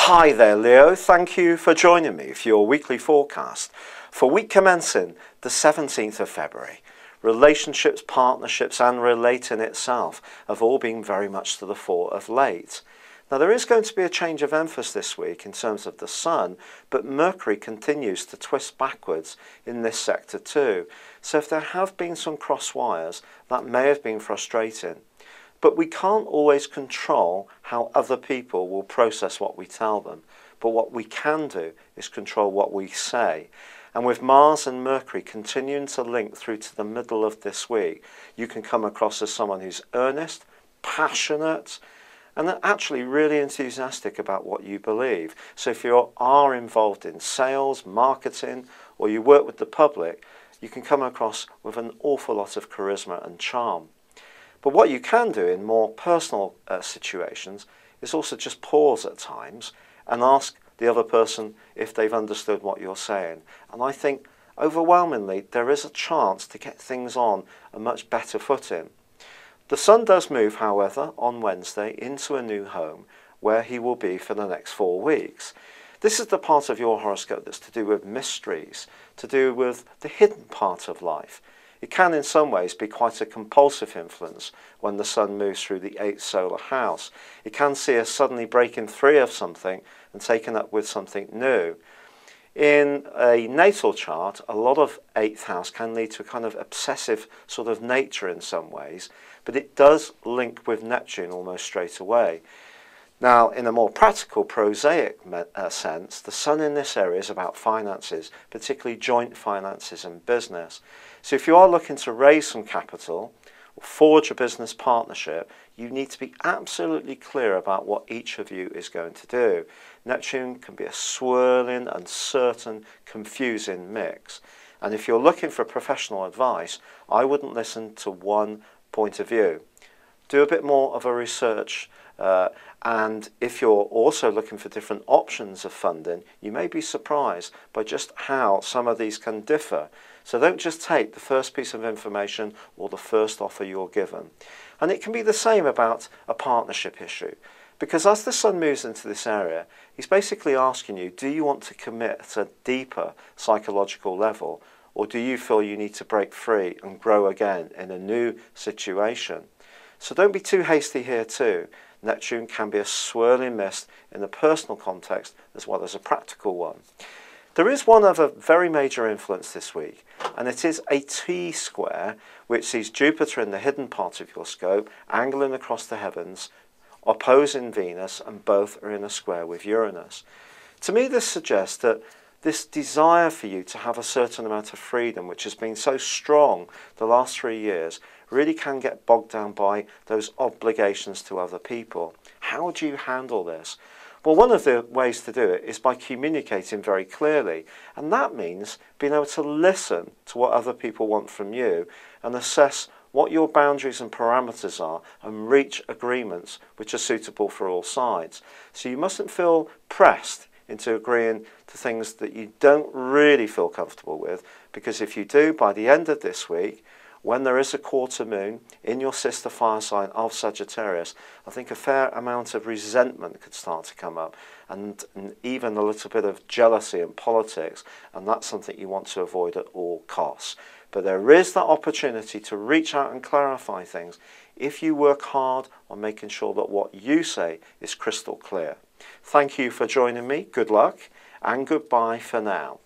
Hi there, Leo. Thank you for joining me for your weekly forecast for week commencing the 17th of February. Relationships, partnerships and relating itself have all been very much to the fore of late. Now there is going to be a change of emphasis this week in terms of the Sun, but Mercury continues to twist backwards in this sector too. So if there have been some cross wires, that may have been frustrating. But we can't always control how other people will process what we tell them. But what we can do is control what we say. And with Mars and Mercury continuing to link through to the middle of this week, you can come across as someone who's earnest, passionate, and actually really enthusiastic about what you believe. So if you are involved in sales, marketing, or you work with the public, you can come across with an awful lot of charisma and charm. But what you can do in more personal situations is also just pause at times and ask the other person if they've understood what you're saying. And I think overwhelmingly there is a chance to get things on a much better footing. The Sun does move, however, on Wednesday into a new home where he will be for the next 4 weeks. This is the part of your horoscope that's to do with mysteries, to do with the hidden part of life. It can in some ways be quite a compulsive influence when the Sun moves through the 8th solar house. It can see us suddenly breaking free of something and taken up with something new. In a natal chart, a lot of 8th house can lead to a kind of obsessive sort of nature in some ways, but it does link with Neptune almost straight away. Now, in a more practical, prosaic sense, the Sun in this area is about finances, particularly joint finances and business. So if you are looking to raise some capital or forge a business partnership, you need to be absolutely clear about what each of you is going to do. Neptune can be a swirling, uncertain, confusing mix. And if you're looking for professional advice, I wouldn't listen to one point of view. Do a bit more of a research, and if you're also looking for different options of funding, you may be surprised by just how some of these can differ. So don't just take the first piece of information or the first offer you're given. And it can be the same about a partnership issue, because as the Sun moves into this area, he's basically asking you, do you want to commit at a deeper psychological level, or do you feel you need to break free and grow again in a new situation? So don't be too hasty here too. Neptune can be a swirling mist in a personal context as well as a practical one. There is one other very major influence this week, and it is a T-square which sees Jupiter in the hidden part of your scope, angling across the heavens, opposing Venus, and both are in a square with Uranus. To me, this suggests that this desire for you to have a certain amount of freedom, which has been so strong the last 3 years, really can get bogged down by those obligations to other people. How do you handle this? Well, one of the ways to do it is by communicating very clearly, and that means being able to listen to what other people want from you and assess what your boundaries and parameters are and reach agreements which are suitable for all sides. So you mustn't feel pressed into agreeing to things that you don't really feel comfortable with, because if you do, by the end of this week, when there is a quarter moon in your sister fire sign of Sagittarius, I think a fair amount of resentment could start to come up, and even a little bit of jealousy and politics, and that's something you want to avoid at all costs. But there is that opportunity to reach out and clarify things if you work hard on making sure that what you say is crystal clear. Thank you for joining me, good luck, and goodbye for now.